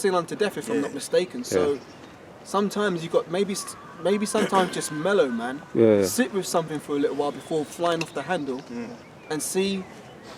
sin unto death, if I'm not mistaken. So sometimes you got maybe sometimes just mellow, man. Sit with something for a little while before flying off the handle, and see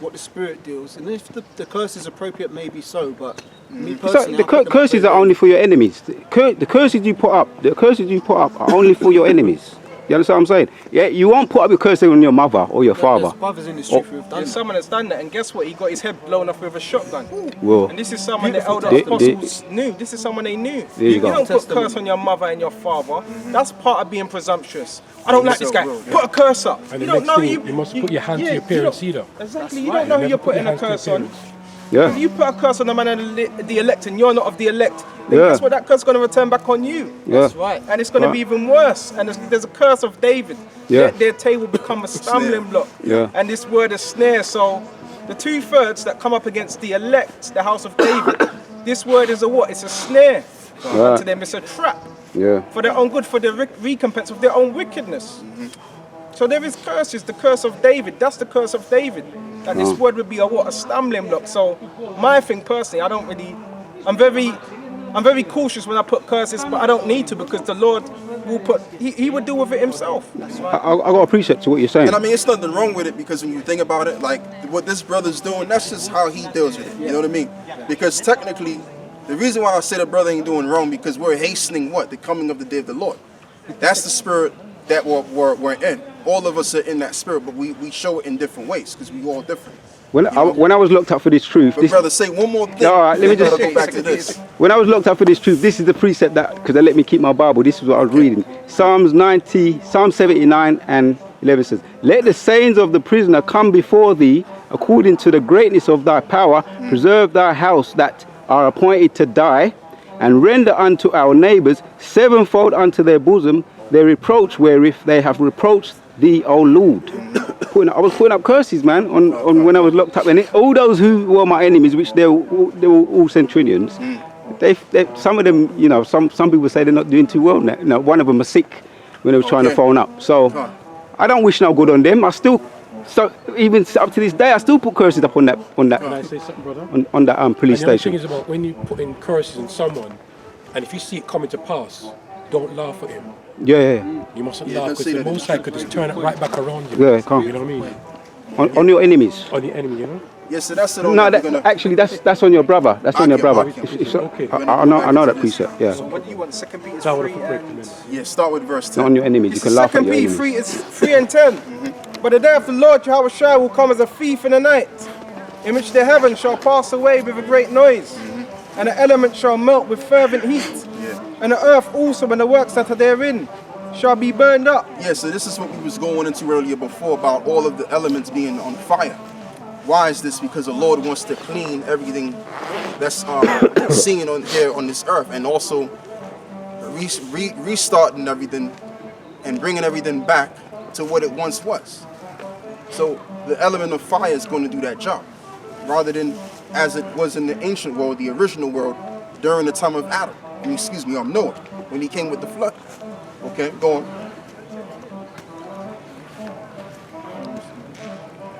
what the spirit deals. And if the curse is appropriate, maybe so. But me personally, the curses are only for your enemies. The curses you put up are only for your enemies. You understand what I'm saying? Yeah, you won't put up your curse on your mother or your father. There's brothers in the street who have done that. There's someone that's done that, and guess what? He got his head blown off with a shotgun. Whoa. And this is someone the elder apostles knew. This is someone they knew. You don't put curse on your mother and your father. That's part of being presumptuous. I don't like this guy. Put a curse up. And you don't know you must put your hand to your parents either. Exactly. You don't know who you're putting a curse on. Yeah. If you put a curse on the man of the elect and you're not of the elect, then guess what? That curse is going to return back on you. That's right. And it's going to be even worse. And there's a curse of David. Their table will become a stumbling block. And this word is snare. So the 2/3 that come up against the elect, the house of David, this word is a what? It's a snare. To them, it's a trap. For their own good, for the recompense of their own wickedness. So there is curses, the curse of David. That's the curse of David. That this word would be a stumbling block. So my thing personally, I'm very cautious when I put curses, but I don't need to, because the Lord will he would deal with it himself. I got to appreciate what you're saying. And I mean, it's nothing wrong with it, because when you think about it, like what this brother's doing, that's just how he deals with it. You know what I mean? Because technically, the reason why I say the brother ain't doing wrong, because we're hastening the coming of the day of the Lord. That's the spirit that we're in. All of us are in that spirit, but we show it in different ways, because we all different. When I was locked up for this truth, brother, say one more thing. All right, let me just go back to this. When I was locked up for this truth, this is the precept that, because they let me keep my Bible, this is what I was reading. Psalm 79 and 11 says, "Let the sayings of the prisoner come before thee, according to the greatness of thy power, preserve thy house that are appointed to die, and render unto our neighbors sevenfold unto their bosom their reproach wherewith they have reproached thee, O Lord." I was putting up curses, man, on when I was locked up, and all those who were my enemies, which they were all centurions, they some of them, you know, some people say they're not doing too well now. You know, one of them was sick when they was trying to phone up. So I don't wish no good on them. Even up to this day, I still put curses up on that. Can I say something, brother? On that police station. The thing is about when you put in curses on someone, and if you see it coming to pass, don't laugh at him. You mustn't laugh, because the Most High could just turn it right back around you. Come. You know what I mean? On your enemies. On the enemy, you know? Yes, so that's it. No, actually, that's on your brother. That's on your brother. Okay. I know that precept. Yeah. So what do you want? 2 Peter 3 and... Yeah, start with verse 10. Not on your enemies. You can laugh at your enemies. 2 Peter 3 and 10. But the day of the Lord Yahawashi will come as a thief in the night, in which the heavens shall pass away with a great noise, and the elements shall melt with fervent heat, and the earth also and the works that are therein shall be burned up. Yeah, so this is what we was going into earlier before, about all of the elements being on fire. Why is this? Because the Lord wants to clean everything that's seen on here on this earth, and also restarting everything and bringing everything back to what it once was. So the element of fire is going to do that job, rather than as it was in the ancient world, the original world, during the time of Adam. Noah, when he came with the flood. Okay, go on.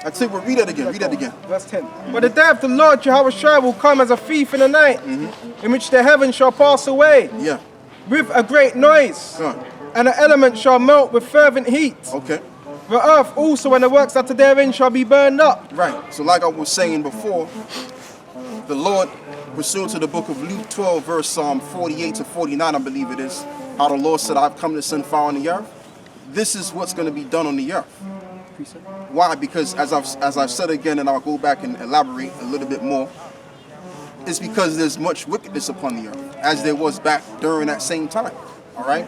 I tell you what, read that again. Verse 10. But the day of the Lord Yahawashi will come as a thief in the night, in which the heavens shall pass away with a great noise, and the elements shall melt with fervent heat. Okay. The earth also and the works that are therein shall be burned up. Right. So like I was saying before, the Lord, pursuant to the book of Luke 12, verse 48 to 49, I believe it is, how the Lord said, "I've come to send fire on the earth." This is what's going to be done on the earth. Why? Because as I've said again, and I'll go back and elaborate a little bit more, it's because there's much wickedness upon the earth, as there was back during that same time. All right.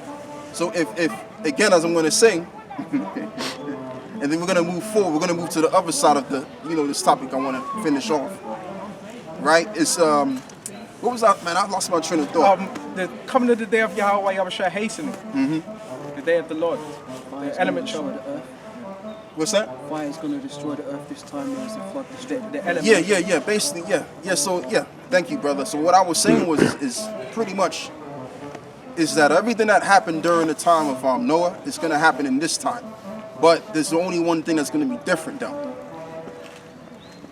So if again, as I'm going to say, and then we're going to move forward. We're going to move to the other side of this topic I want to finish off. Right? It's what was that, man? I lost my train of thought. The coming of the day of Yahawah, Yahawashi hastening. The day of the Lord. The element shall the earth. What's that? Fire is going to destroy the earth this time as the flood destroyed the element. Yeah. Basically, yeah. So thank you, brother. So what I was saying is pretty much is that everything that happened during the time of Noah is going to happen in this time. But there's only one thing that's going to be different, though.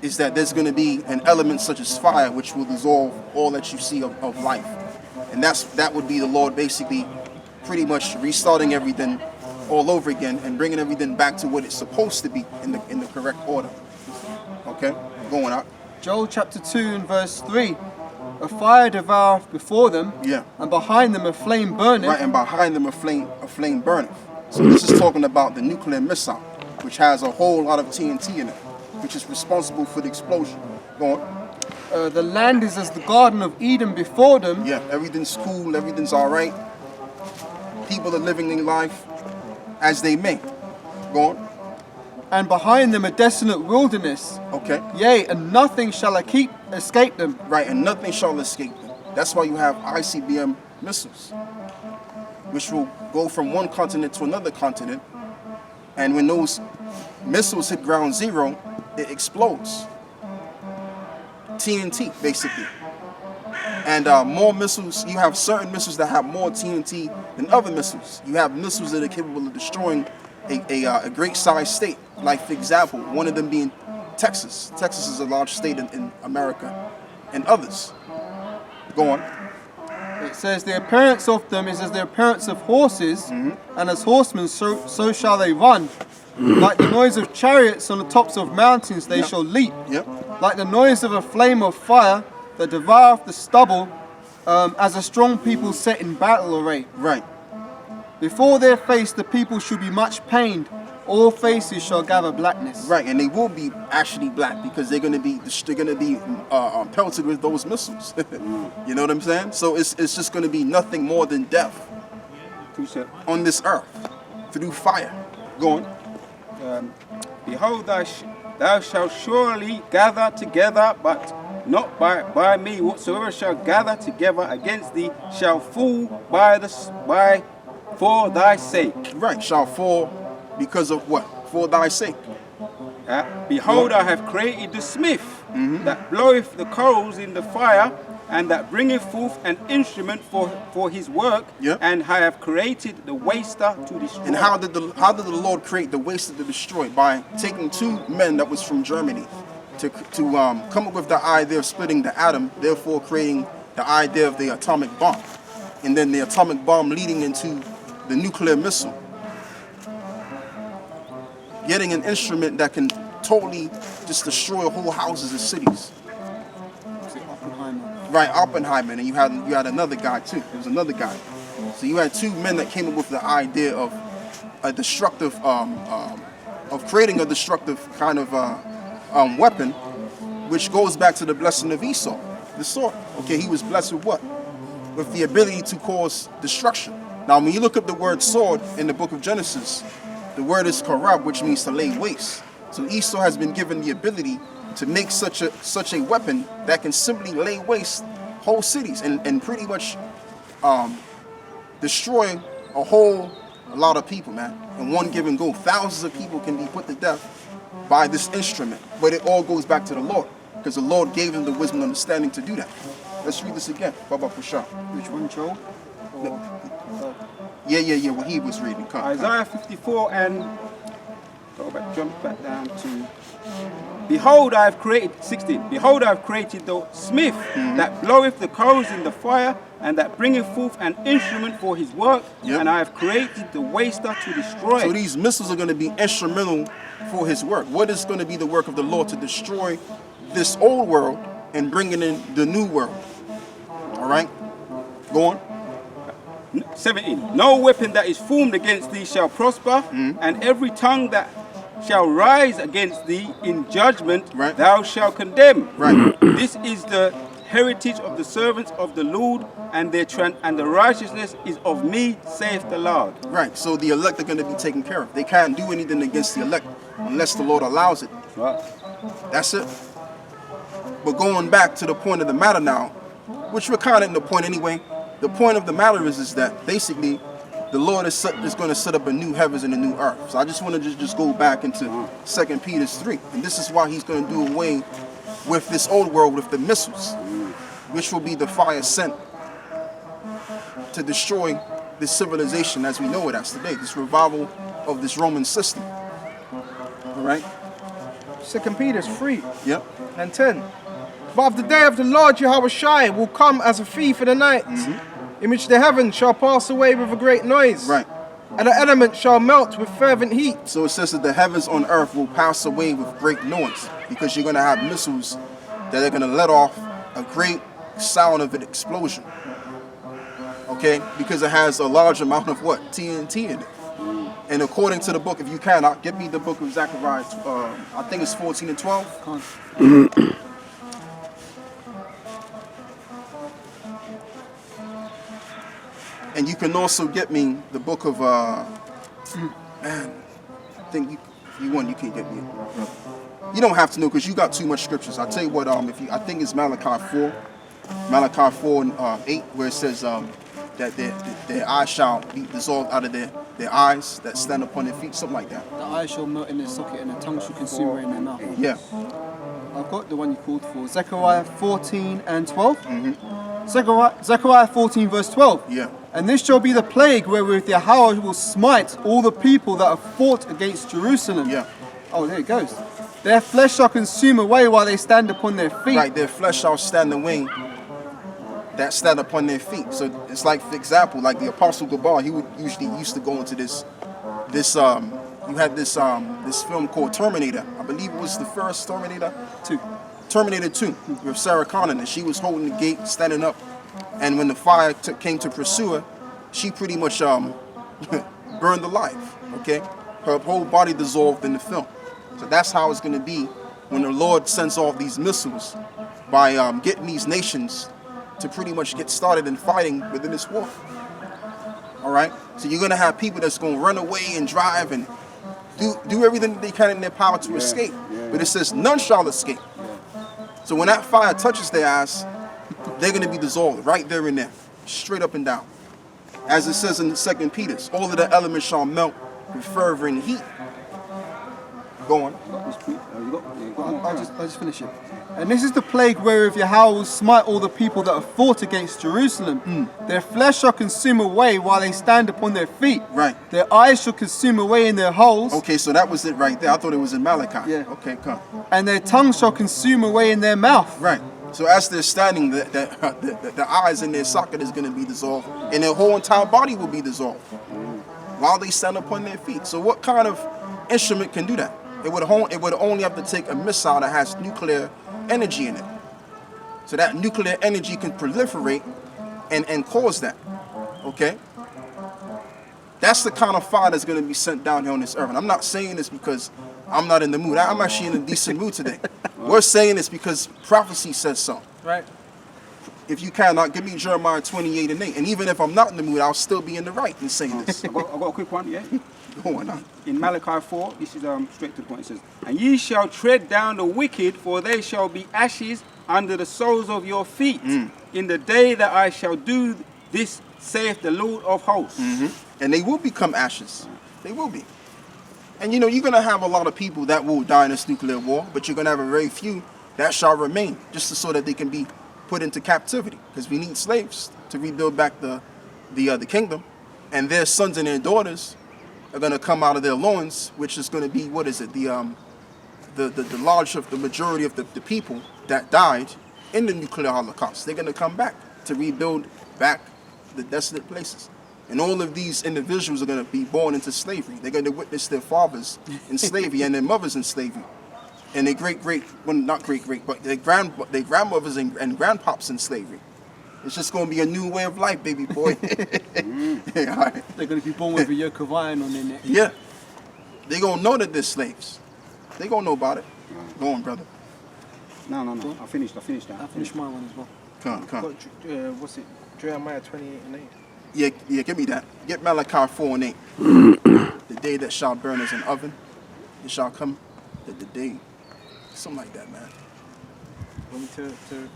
is that there's going to be an element such as fire which will dissolve all that you see of life. And that would be the Lord basically pretty much restarting everything all over again and bringing everything back to what it's supposed to be in the correct order. Okay, going out. Joel chapter 2 and verse 3. A fire devoureth before them, and behind them a flame burneth. Right, and behind them a flame burneth. So this is talking about the nuclear missile, which has a whole lot of TNT in it, which is responsible for the explosion. Go on. The land is as the Garden of Eden before them. Yeah, everything's cool, everything's all right. People are living their life as they may. Go on. And behind them a desolate wilderness. Okay. Yea, and nothing shall escape them. Right, and nothing shall escape them. That's why you have ICBM missiles, which will go from one continent to another continent. And when those missiles hit ground zero, it explodes. TNT, basically. And more missiles, you have certain missiles that have more TNT than other missiles. You have missiles that are capable of destroying a great sized state. Like, for example, one of them being Texas. Texas is a large state in America. And others. Go on. It says, the appearance of them is as the appearance of horses, and as horsemen so shall they run. Like the noise of chariots on the tops of mountains they shall leap. Like the noise of a flame of fire that devoureth the stubble, as a strong people set in battle array. Right. Before their face the people should be much pained. All faces shall gather blackness. Right, and they will be actually black because they're going to be pelted with those missiles. You know what I'm saying? So it's just going to be nothing more than death on this earth through fire. Go on. Behold, thou shalt surely gather together, but not by me. Whatsoever shall gather together against thee shall fall for thy sake. Right, shall fall because of what? For thy sake. Behold, I have created the smith that bloweth the coals in the fire, and that bringeth forth an instrument for his work. And I have created the waster to destroy. And how did the Lord create the waster to destroy? By taking two men that was from Germany to come up with the idea of splitting the atom, therefore creating the idea of the atomic bomb, and then the atomic bomb leading into the nuclear missile. Getting an instrument that can totally just destroy whole houses and cities. Right, Oppenheimer, and you had another guy too. There was another guy. So you had two men that came up with the idea of a destructive, of creating a destructive kind of weapon, which goes back to the blessing of Esau, the sword. Okay, he was blessed with what? With the ability to cause destruction. Now, when you look up the word sword in the book of Genesis, the word is karab, which means to lay waste. So Esau has been given the ability to make such a weapon that can simply lay waste whole cities and pretty much destroy a lot of people, man. In one given go, thousands of people can be put to death by this instrument. But it all goes back to the Lord, because the Lord gave him the wisdom and understanding to do that. Let's read this again. Baba Pusha. Which one, Joel? Yeah, what he was reading. Isaiah 54 and jump back down to behold, I have created 16. Behold, I have created the smith that bloweth the coals in the fire, and that bringeth forth an instrument for his work, and I have created the waster to destroy. So these missiles are going to be instrumental for his work. What is going to be the work of the Lord? To destroy this old world and bringing in the new world. All right, go on. 17. No weapon that is formed against thee shall prosper, and every tongue that shall rise against thee in judgment thou shalt condemn. Right. This is the heritage of the servants of the Lord, and the righteousness is of me, saith the Lord. Right. So the elect are going to be taken care of. They can't do anything against the elect unless the Lord allows it. Right. That's it. But going back to the point of the matter now, which we're kind of in the point anyway. The point of the matter is that basically the Lord is going to set up a new heavens and a new earth. So I just want to just go back into 2 Peter 3. And this is why he's going to do away with this old world with the missiles, which will be the fire sent to destroy this civilization as we know it as today, this revival of this Roman system. All right? 2 Peter 3 Yep. and 10. But of the day of the Lord Yahawashi will come as a thief in the night, in which the heavens shall pass away with a great noise. Right. And the elements shall melt with fervent heat. So it says that the heavens on earth will pass away with great noise, because you're going to have missiles that are going to let off a great sound of an explosion. Okay? Because it has a large amount of what? TNT in it. And according to the book, if you cannot, give me the book of Zechariah, I think it's 14 and 12. And you can also get me the book of, man, I think if you want, you can get me it. You don't have to know, because you got too much scriptures. I'll tell you what, I think it's Malachi 4 and 8, where it says that their eyes shall be dissolved out of their eyes that stand upon their feet, something like that. The eyes shall melt in their socket and the tongue shall consume away in their mouth. Yeah. I've got the one you called for. Zechariah 14 and 12. Zechariah 14 verse 12. Yeah. And this shall be the plague wherewith Yahawah will smite all the people that have fought against Jerusalem. Yeah. Oh, there it goes. Their flesh shall consume away while they stand upon their feet. Right, their flesh shall stand away that stand upon their feet. So it's like, for example, like the Apostle Gabar, he would usually used to go into this you had this film called Terminator. I believe it was the first Terminator 2. Terminator 2 with Sarah Connor, and she was holding the gate, standing up, and when the fire came to pursue her, she pretty much burned alive. Okay, her whole body dissolved in the film. So that's how it's going to be when the Lord sends all these missiles by getting these nations to pretty much get started in fighting within this war. All right, so you're going to have people that's going to run away and drive and do everything that they can in their power to escape. But it says none shall escape. So when that fire touches their eyes, they're going to be dissolved right there and there, straight up and down. As it says in 2 Peter, all of the elements shall melt with fervent heat. Go on. I'll just finish it. And this is the plague wherewith Yahawah will smite all the people that have fought against Jerusalem. Their flesh shall consume away while they stand upon their feet. Right. Their eyes shall consume away in their holes. Okay, so that was it right there. I thought it was in Malachi. Yeah. Okay, come. And their tongue shall consume away in their mouth. Right. So as they're standing, the eyes in their socket is going to be dissolved, and their whole entire body will be dissolved while they stand upon their feet. So what kind of instrument can do that? It would only have to take a missile that has nuclear energy in it. So that nuclear energy can proliferate and cause that. Okay? That's the kind of fire that's going to be sent down here on this earth. And I'm not saying this because I'm not in the mood. I'm actually in a decent mood today. We're saying this because prophecy says so. Right. If you cannot, give me Jeremiah 28 and 8. And even if I'm not in the mood, I'll still be in the right in saying this. I've got a quick one, yeah? Go on. In Malachi 4, this is straight to the point. It says, and ye shall tread down the wicked, for they shall be ashes under the soles of your feet, in the day that I shall do this, saith the Lord of hosts. And they will become ashes. They will be. And you're going to have a lot of people that will die in this nuclear war, but you're going to have a very few that shall remain, just so that they can be put into captivity, because we need slaves to rebuild back the kingdom, and their sons and their daughters are going to come out of their loins, which is going to be, what is it, the majority of the people that died in the nuclear holocaust. They're going to come back to rebuild back the desolate places. And all of these individuals are going to be born into slavery. They're going to witness their fathers in slavery and their mothers in slavery. And their but their grandmothers and grandpops in slavery. It's just going to be a new way of life, baby boy. Yeah, all right. They're going to be born with a yoke of iron on their neck. Yeah. They're going to know that they're slaves. They're going to know about it. Go on, brother. No. I finished that. I finished my one as well. Come. What's it? Jeremiah 28 and 8. Yeah, give me that. Get Malachi 4 and 8. The day that shall burn as an oven, it shall come the day. Something like that, man.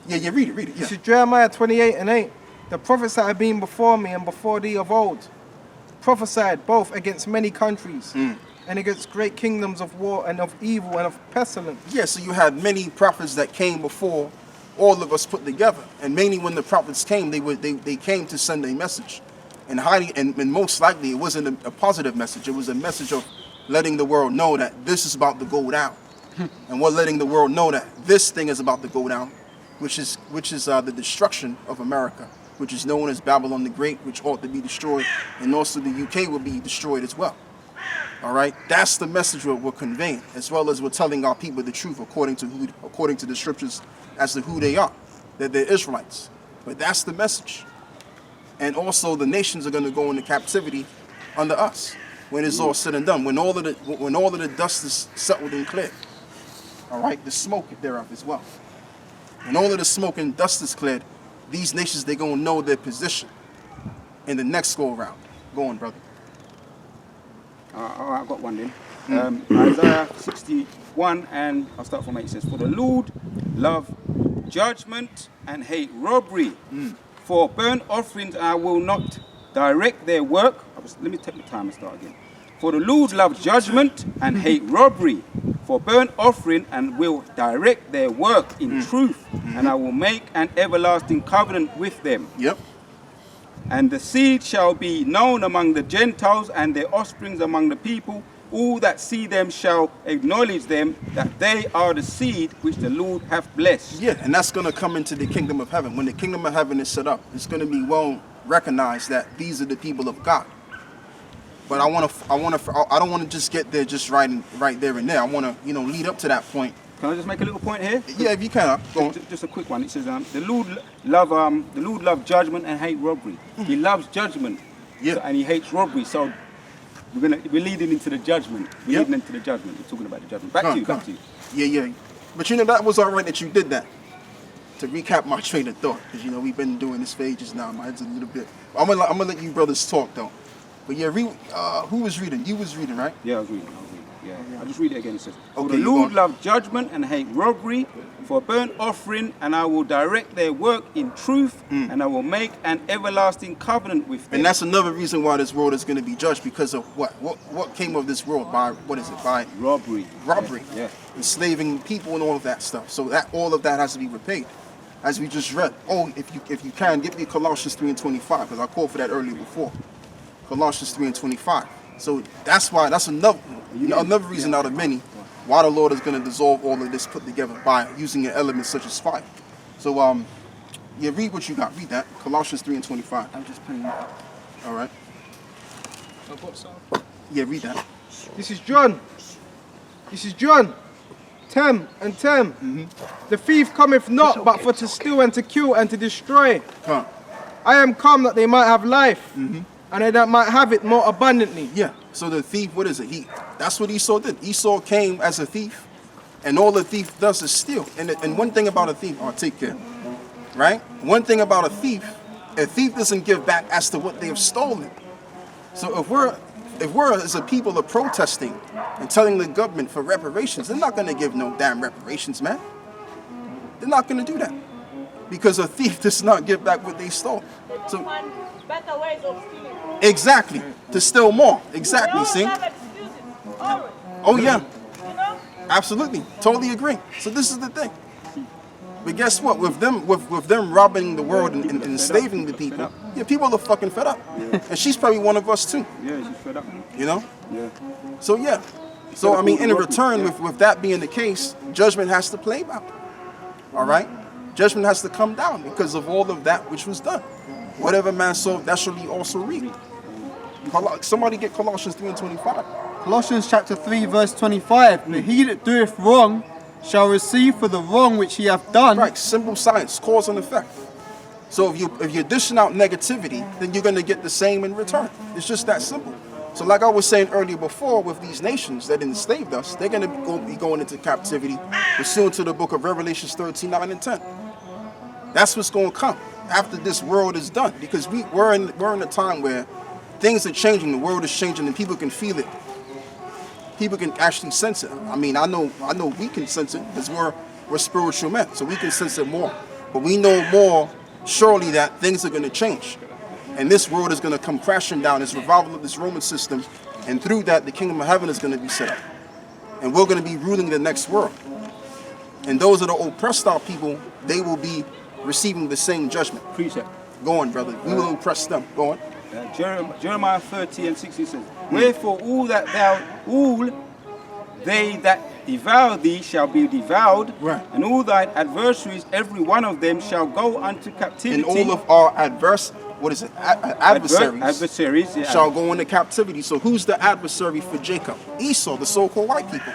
Yeah, read it. Yeah. This is Jeremiah 28 and 8. The prophets that have been before me and before thee of old prophesied both against many countries and against great kingdoms of war and of evil and of pestilence. Yeah, so you had many prophets that came before all of us put together, and mainly when the prophets came, they came to send a message, and most likely it wasn't a positive message. It was a message of letting the world know that this is about to go down. And we're letting the world know that this thing is about to go down, which is the destruction of America, which is known as Babylon the Great, which ought to be destroyed, and also the UK will be destroyed as well. All right, that's the message we're conveying, as well as we're telling our people the truth according to the scriptures as to who they are, that they're Israelites. But that's the message. And also the nations are going to go into captivity under us when it's all said and done, when all of the dust is settled and cleared. All right, the smoke thereof as well. When all of the smoke and dust is cleared, these nations, they're going to know their position in the next go around. Go on, brother. All right, I've got one then. Isaiah 61, and I'll start from 8. It says, "For the Lord love judgment and hate robbery. For burnt offerings I will not direct their work." Let me take the time and start again. "For the Lord loves judgment and hate robbery. For burnt offering and will direct their work in truth. And I will make an everlasting covenant with them. Yep. And the seed shall be known among the Gentiles, and their offsprings among the people. All that see them shall acknowledge them, that they are the seed which the Lord hath blessed." Yeah, and that's going to come into the kingdom of heaven. When the kingdom of heaven is set up, it's going to be well recognized that these are the people of God. But I don't want to just get there just right there and there. I want to, lead up to that point. Can I just make a little point here? Yeah, if you can. Go on. Just a quick one. It says, "The Lord love judgment and hate robbery." He loves judgment, and he hates robbery. So we're leading into the judgment. We're leading into the judgment. We're talking about the judgment. Back to you. Yeah. But that was all right that you did that. To recap my train of thought, because we've been doing this for ages now. My head's a little bit. I'm gonna let you brothers talk though. But yeah, who was reading? You was reading, right? Yeah, I was reading. Yeah. I'll just read it again. It says, "For the Lord loves judgment and hate robbery. For burnt offering, and I will direct their work in truth, and I will make an everlasting covenant with them." And that's another reason why this world is going to be judged, because of what came of this world? By by robbery. Yeah. Enslaving people and all of that stuff. So all of that has to be repaid, as we just read. Oh, if you can, give me Colossians 3:25, because I called for that earlier before. Colossians 3:25. So that's another reason out of many why the Lord is going to dissolve all of this put together by using an element such as fire. So read what you got. Read that. Colossians 3:25. I'm just putting it up. All right. I've got some. Yeah, read that. This is John. 10 and 10. "The thief cometh not but for to steal and to kill and to destroy. I am come that they might have life, and they might have it more abundantly." Yeah. So the thief, what is it? That's what Esau did. Esau came as a thief, and all the thief does is steal. And one thing about a thief, take care, right? One thing about a thief doesn't give back as to what they have stolen. So if we're as a people are protesting and telling the government for reparations, they're not going to give no damn reparations, man. They're not going to do that, because a thief does not give back what they stole. So better ways of stealing. exactly, to steal more. Exactly, see? Oh yeah, absolutely, totally agree. So this is the thing. But guess what? With them robbing the world and enslaving the people, people are fucking fed up. And she's probably one of us too. Yeah, she's fed up. Yeah. So So I mean, in return, with that being the case, judgment has to play out. All right, judgment has to come down because of all of that which was done. Whatever man sowed, that shall he also reap. Somebody get Colossians 3:25. Colossians chapter 3 verse 25. "But he that doeth wrong shall receive for the wrong which he hath done." Right, simple science, cause and effect. So if you're dishing out negativity, then you're going to get the same in return. It's just that simple. So like I was saying earlier before, with these nations that enslaved us, they're going to be going into captivity pursuant to the book of Revelations 13:9 and 10. That's what's going to come after this world is done, because we're in a time where things are changing, the world is changing, and people can feel it. People can actually sense it. I mean, I know we can sense it because we're spiritual men, so we can sense it more. But we know more surely that things are going to change, and this world is going to come crashing down. This revival of this Roman system, and through that, the kingdom of heaven is going to be set up, and we're going to be ruling the next world. And those are the oppressed out people. They will be receiving the same judgment. Precept. Go on, brother. We will oppress them. Go on. Jeremiah 30 and 16 says, "Wherefore all they that devour thee shall be devoured, Right. and all thine adversaries, every one of them, shall go unto captivity. And all of our adversaries yeah. shall go into captivity. So who's the adversary for Jacob? Esau, the so-called white people.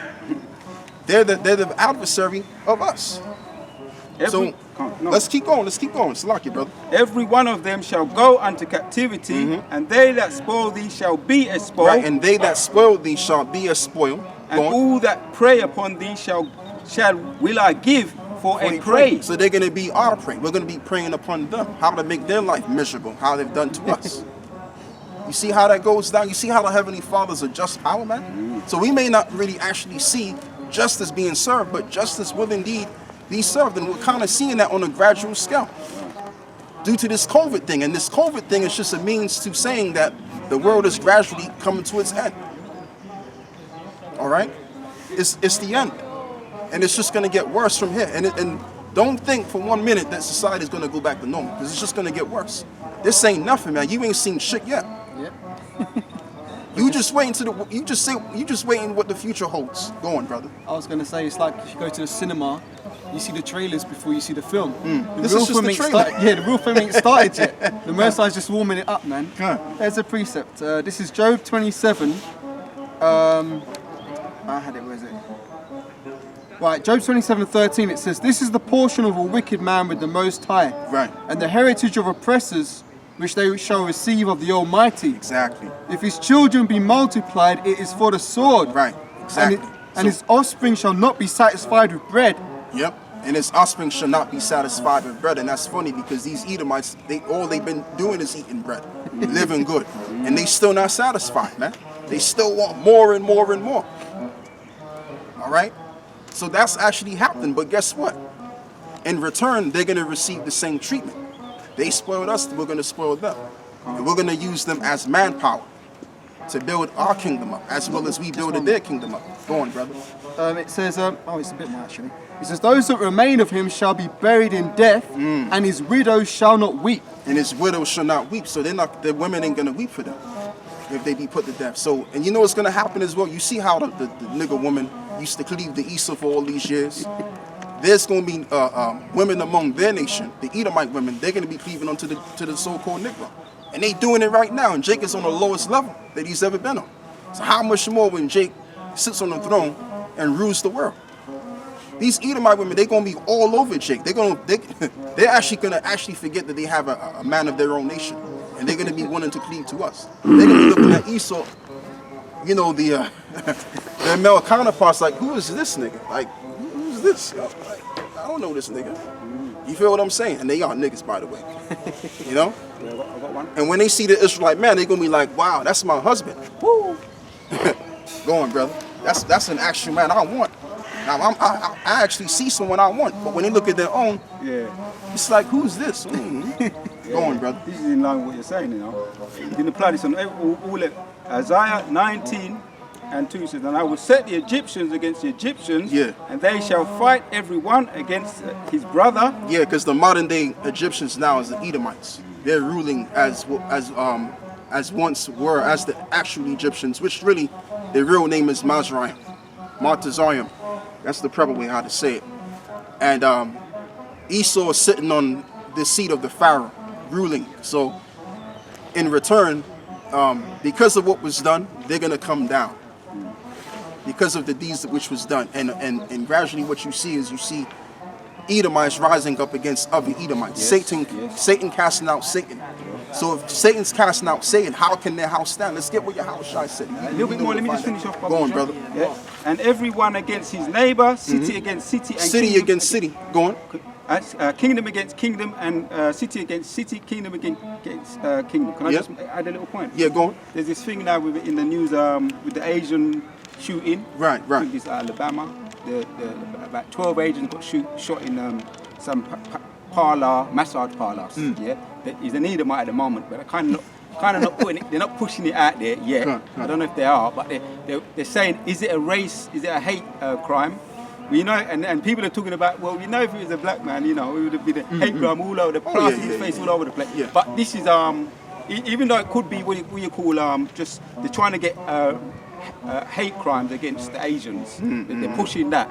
They're the adversary of us. Let's keep going. It's lucky, brother. Every one of them shall go unto captivity, and they that spoil thee shall be a spoil. Right, and they that spoil thee shall be a spoil. And all that prey upon thee will I give for a prey. So they're going to be our prey. We're going to be preying upon them. How to make their life miserable. How they've done to us. You see how that goes down? You see how the Heavenly Father's a just power, man? So we may not really actually see justice being served, but justice will indeed be served. And we're kind of seeing that on a gradual scale. Due to this COVID thing. And this COVID thing is just a means to saying that the world is gradually coming to its end. All right? It's the end. And it's just going to get worse from here. And don't think for 1 minute that society is going to go back to normal, because it's just going to get worse. This ain't nothing, man. You ain't seen shit yet. Yep. You just waiting what the future holds. Go on, brother. I was going to say, it's like if you go to the cinema, you see the trailers before you see the film. This is just the trailer. The real film ain't started yet. The Most High's just warming it up, man. There's a precept. This is Job 27. I had it, where is it? Right, Job 27:13, it says, "This is the portion of a wicked man with the Most High, Right. and the heritage of oppressors, which they shall receive of the Almighty. Exactly. If his children be multiplied, it is for the sword. Right. Exactly. And his offspring shall not be satisfied with bread." Yep. And his offspring shall not be satisfied with bread. And that's funny because these Edomites, all they've been doing is eating bread, living good. And they still not satisfied, man. They still want more and more and more. All right? So that's actually happening. But guess what? In return, they're going to receive the same treatment. They spoiled us, we're going to spoil them. And we're going to use them as manpower to build our kingdom up, as well as we builded their kingdom up. Go on, brother. It says, it's a bit more actually. It says, "Those that remain of him shall be buried in death, and his widows shall not weep." And his widows shall not weep. So the women ain't going to weep for them if they be put to death. So, and you know what's going to happen as well? You see how the nigger woman used to cleave to Esau for all these years? There's going to be women among their nation, the Edomite women, they're going to be cleaving onto the so-called Negro. And they doing it right now, and Jake is on the lowest level that he's ever been on. So how much more when Jake sits on the throne and rules the world? These Edomite women, they're going to be all over Jake. They're actually going to forget that they have a man of their own nation. And they're going to be wanting to cleave to us. They're going to be looking at Esau, you know, their male counterparts like, who is this nigga? Like, who's this? Like, I don't know this nigga. You feel what I'm saying? And they are niggas, by the way. You know? Yeah, I got one. And when they see the Israelite man, they're going to be like, wow, that's my husband. Woo! Go on, brother. That's an actual man I want. Now, I actually see someone I want. But when they look at their own, it's like, who's this? Go on, brother. This is in line with what you're saying, you know. You can apply this on all Isaiah 19:2 says, "And I will set the Egyptians against the Egyptians, and they shall fight every one against his brother." Yeah, because the modern day Egyptians now is the Edomites. They're ruling as once were as the actual Egyptians, which really their real name is Mazraim, Martazarium. That's the proper way how to say it. And Esau is sitting on the seat of the Pharaoh, ruling. So in return, because of what was done, they're gonna come down. Because of the deeds which was done. And gradually what you see is Edomites rising up against other Edomites. Satan casting out Satan. So if Satan's casting out Satan, how can their house stand? Let's get what Yahawashi said. A little bit more, let me just finish off. Go on, brother. Yeah. And everyone against his neighbor, city against city, and city against city. Go on. Kingdom against kingdom, and city against city, kingdom against kingdom. Can I just add a little point? Yeah, go on. There's this thing now in the news with the Asian shooting. Right. I think it's Alabama. About 12 Asians got shot in some massage parlors. Yeah, he's an Edomite at the moment, but kind of not putting it. They're not pushing it out there yet. I don't know if they are, but they're saying, is it a race? Is it a hate crime? You know, and people are talking about, well, you know, if it was a black man, you know, it would have been a hate crime all over the place, his face all over the place. Yeah. But this is even though it could be what you call just they're trying to get hate crimes against the Asians. They're pushing that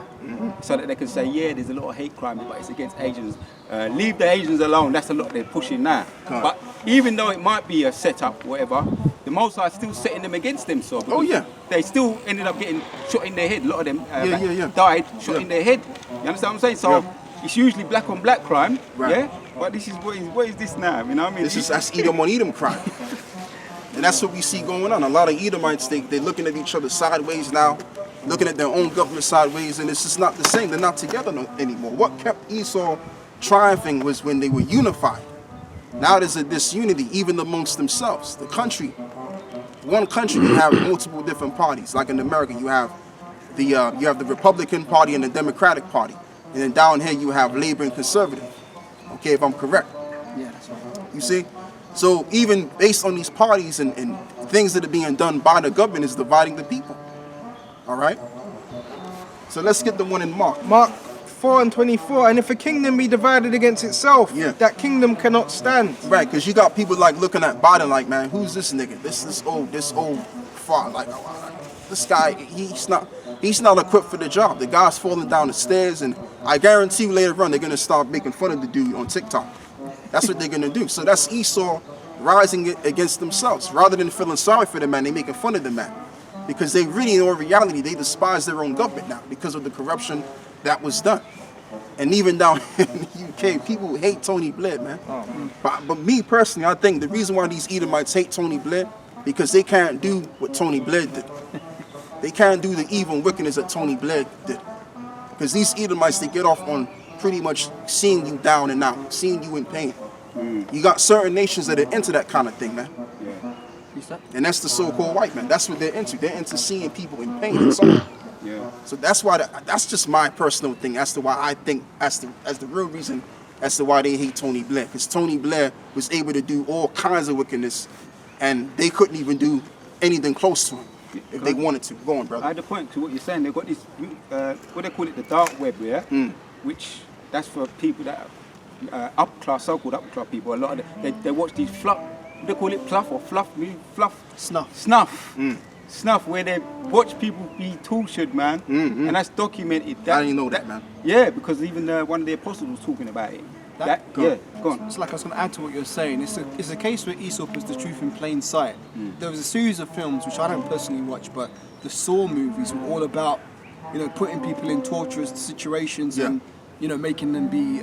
so that they can say, yeah, there's a lot of hate crimes, but it's against Asians. Leave the Asians alone. That's a lot they're pushing now. But even though it might be a setup, whatever, the Most High is still setting them against themselves. They still ended up getting shot in their head. A lot of them died shot in their head. You understand what I'm saying? So it's usually black on black crime. Yeah. But this is what is this now? You know what I mean? That's Edom on Edom crime. And that's what we see going on. A lot of Edomites, they're looking at each other sideways now, looking at their own government sideways, and it's just not the same. They're not together anymore. What kept Esau triumphing was when they were unified. Now there's a disunity even amongst themselves. The country, one country, you have multiple different parties. Like in America, you have the Republican Party and the Democratic Party. And then down here you have Labor and Conservative. Okay, if I'm correct. Yeah, that's right. You see? So even based on these parties and things that are being done by the government is dividing the people. All right? So let's get the one in Mark. Mark 4:24. And if a kingdom be divided against itself, that kingdom cannot stand. Right, because you got people like looking at Biden like, man, who's this nigga? This old fart. Like, this guy, he's not equipped for the job. The guy's falling down the stairs, and I guarantee you later on they're gonna start making fun of the dude on TikTok. That's what they're going to do. So that's Esau rising against themselves. Rather than feeling sorry for the man, they're making fun of the man. Because they really, in reality, they despise their own government now because of the corruption that was done. And even down in the UK, people hate Tony Blair, man. But me personally, I think the reason why these Edomites hate Tony Blair, because they can't do what Tony Blair did. They can't do the evil and wickedness that Tony Blair did. Because these Edomites, they get off on pretty much seeing you down and out, seeing you in pain. You got certain nations that are into that kind of thing, man. And that's the so-called white man. That's what they're into. They're into seeing people in pain and suffering. So that's why that's just my personal thing as to why I think as the real reason as to why they hate Tony Blair. Because Tony Blair was able to do all kinds of wickedness, and they couldn't even do anything close to him if they wanted to. Go on, brother. I had to point to what you're saying. They've got this, what they call it, the dark web, which that's for people that are upper class, so-called upper class people. A lot of they watch these fluff, what they call it, snuff, where they watch people be tortured, man, and that's documented. I didn't know that, man. Yeah, because even one of the apostles was talking about it. Go on. It's like I was going to add to what you're saying. It's a case where Esau puts the truth in plain sight. There was a series of films which I don't personally watch, but the Saw movies were all about, putting people in torturous situations and, making them be,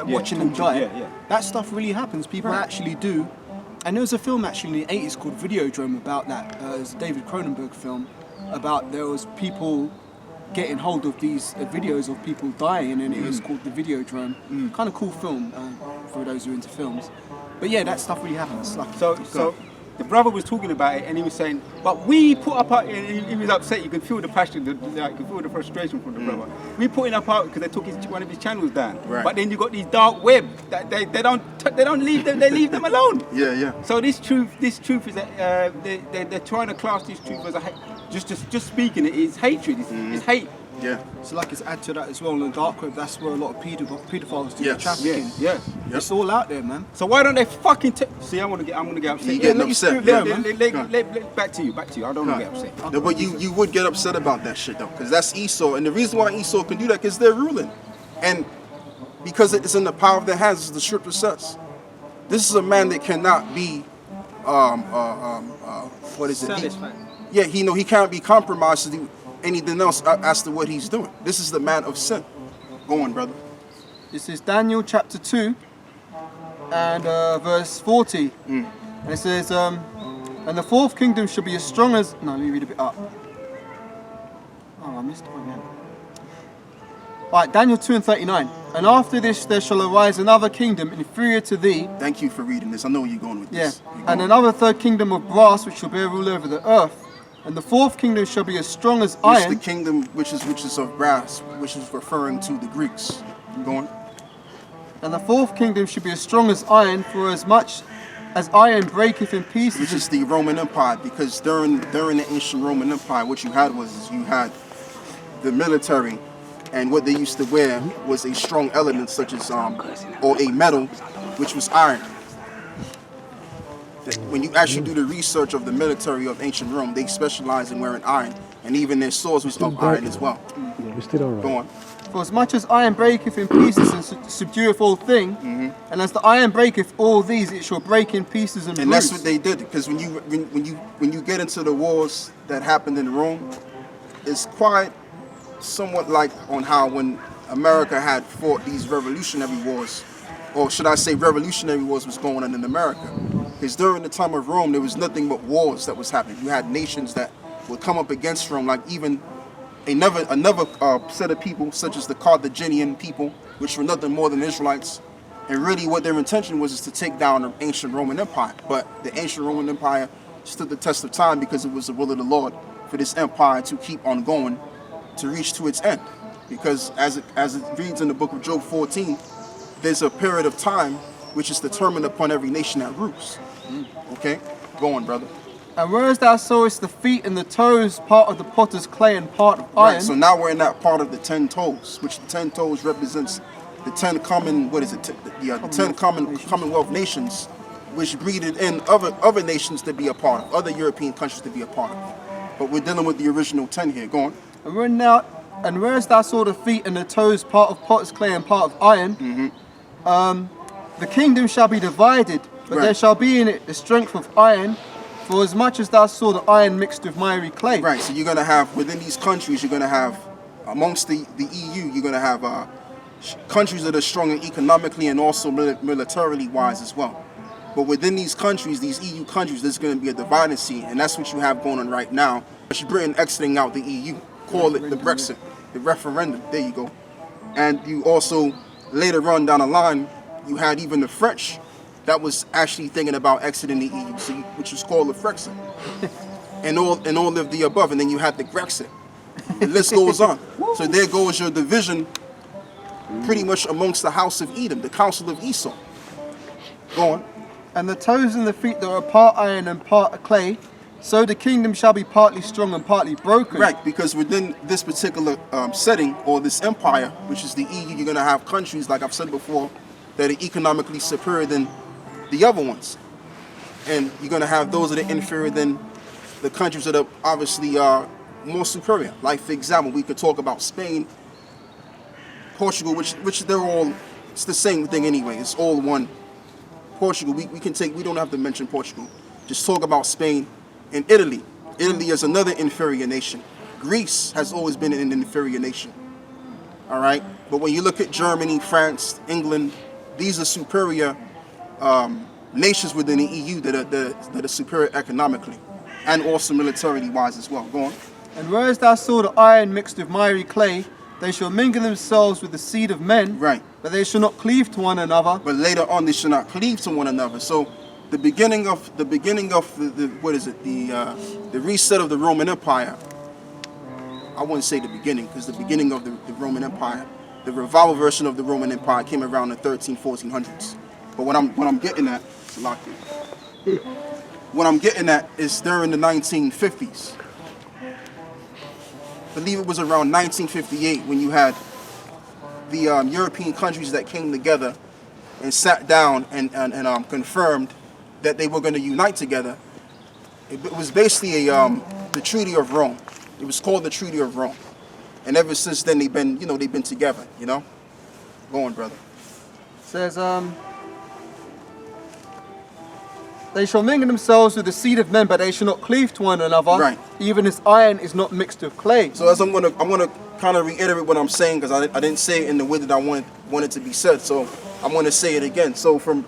watching them die. That stuff really happens. People actually do. And there was a film actually in the 80s called Videodrome about that. It was a David Cronenberg film about there was people getting hold of these videos of people dying, and it was called The Videodrome. Kind of cool film for those who are into films. But yeah, that stuff really happens. So the brother was talking about it, and he was saying, but we put up our, and he was upset. You can feel the passion, you can feel the frustration from the brother. We putting up out because they took one of his channels down. Right. But then you got these dark web that they don't leave them. They leave them alone. So this truth is that they're trying to class this truth as just speaking it is hatred. It's hate. So like it's add to that as well on the dark web. That's where a lot of pedophiles do the trafficking. It's all out there, man. So why don't they fucking see? I'm gonna get upset. You getting upset? Back to you. I don't want to get upset. No, but you would get upset about that shit though, because that's Esau, and the reason why Esau can do that because they're ruling, and because it's in the power of their hands, as the scripture says. This is a man that cannot be, what is it? He can't be compromised to do anything else as to what he's doing. This is the man of sin. Go on, brother. This is Daniel chapter 2 and verse 40. And it says, and the fourth kingdom shall be as strong as... No, let me read a bit up. Oh, I missed one again. Alright, Daniel 2 and 39. And after this there shall arise another kingdom inferior to thee. Thank you for reading this. I know where you're going with this. And another third kingdom of brass which shall bear rule over the earth. And the fourth kingdom shall be as strong as iron. The kingdom which is of brass, which is referring to the Greeks. Go on. And the fourth kingdom shall be as strong as iron, for as much as iron breaketh in pieces. Which is the Roman Empire, because during the ancient Roman Empire, what you had was you had the military, and what they used to wear was a strong element such as or a metal, which was iron. when you actually do the research of the military of ancient Rome, they specialize in wearing iron, and even their swords was of iron as well. We're still all right. Go on. For as much as iron breaketh in pieces and subdueth all thing, and as the iron breaketh all these, it shall break in pieces and bruise. And that's what they did, because when you get into the wars that happened in Rome, it's quite somewhat like on how when America had fought these revolutionary wars, or should I say revolutionary wars was going on in America. Because during the time of Rome, there was nothing but wars that was happening. You had nations that would come up against Rome, like even another set of people, such as the Carthaginian people, which were nothing more than Israelites. And really what their intention was is to take down the ancient Roman Empire. But the ancient Roman Empire stood the test of time because it was the will of the Lord for this empire to keep on going to reach to its end. Because as it reads in the book of Job 14, there's a period of time which is determined upon every nation that rules. Okay? Go on, brother. And whereas thou sawest the feet and the toes, part of the potter's clay and part of iron. Right, so now we're in that part of the 10 toes, which the 10 toes represents the 10 common, the 10 Commonwealth nations, which breeded in other nations to be a part of, other European countries to be a part of. But we're dealing with the original 10 here. Go on. And whereas thou saw the feet and the toes, part of potter's clay and part of iron, the kingdom shall be divided, but there shall be in it the strength of iron, for as much as thou saw the iron mixed with miry clay. Right, so you're going to have, within these countries, you're going to have, amongst the EU, you're going to have countries that are strong economically and also militarily wise as well. But within these countries, these EU countries, there's going to be a dividing scene, and that's what you have going on right now. Britain exiting out the EU, call it the Brexit, the referendum, there you go. And you also, later on down the line, you had even the French that was actually thinking about exiting the EU, which was called the Frexit, and all of the above. And then you had the Grexit. The list goes on. So there goes your division, pretty much amongst the house of Edom, the council of Esau. Go on. And the toes and the feet that are part iron and part clay, so the kingdom shall be partly strong and partly broken. Right, because within this particular setting, or this empire, which is the EU, you're going to have countries, like I've said before, that are economically superior than the other ones. And you're going to have those that are inferior than the countries that are obviously more superior. Like, for example, we could talk about Spain, Portugal, which they're all, it's the same thing anyway. It's all one. Portugal, we don't have to mention Portugal. Just talk about Spain and Italy. Italy is another inferior nation. Greece has always been an inferior nation. All right? But when you look at Germany, France, England, these are superior nations within the EU that are superior economically and also militarily wise as well. Go on. And whereas thou saw the iron mixed with miry clay, they shall mingle themselves with the seed of men, right? But they shall not cleave to one another. But later on, they shall not cleave to one another. So the beginning of the reset of the Roman Empire. I wouldn't say the beginning, because the beginning of the Roman Empire, the revival version of the Roman Empire came around the 1400s. But what I'm getting at, what I'm getting at is during the 1950s. I believe it was around 1958 when you had the European countries that came together and sat down and confirmed that they were going to unite together. It was basically the Treaty of Rome. It was called the Treaty of Rome. And ever since then they've been together, you know? Go on, brother. It says, they shall mingle themselves with the seed of men, but they shall not cleave to one another. Right. Even as iron is not mixed with clay. So as I'm gonna kind of reiterate what I'm saying, because I didn't say it in the way that I wanted to be said. So I'm gonna say it again. So from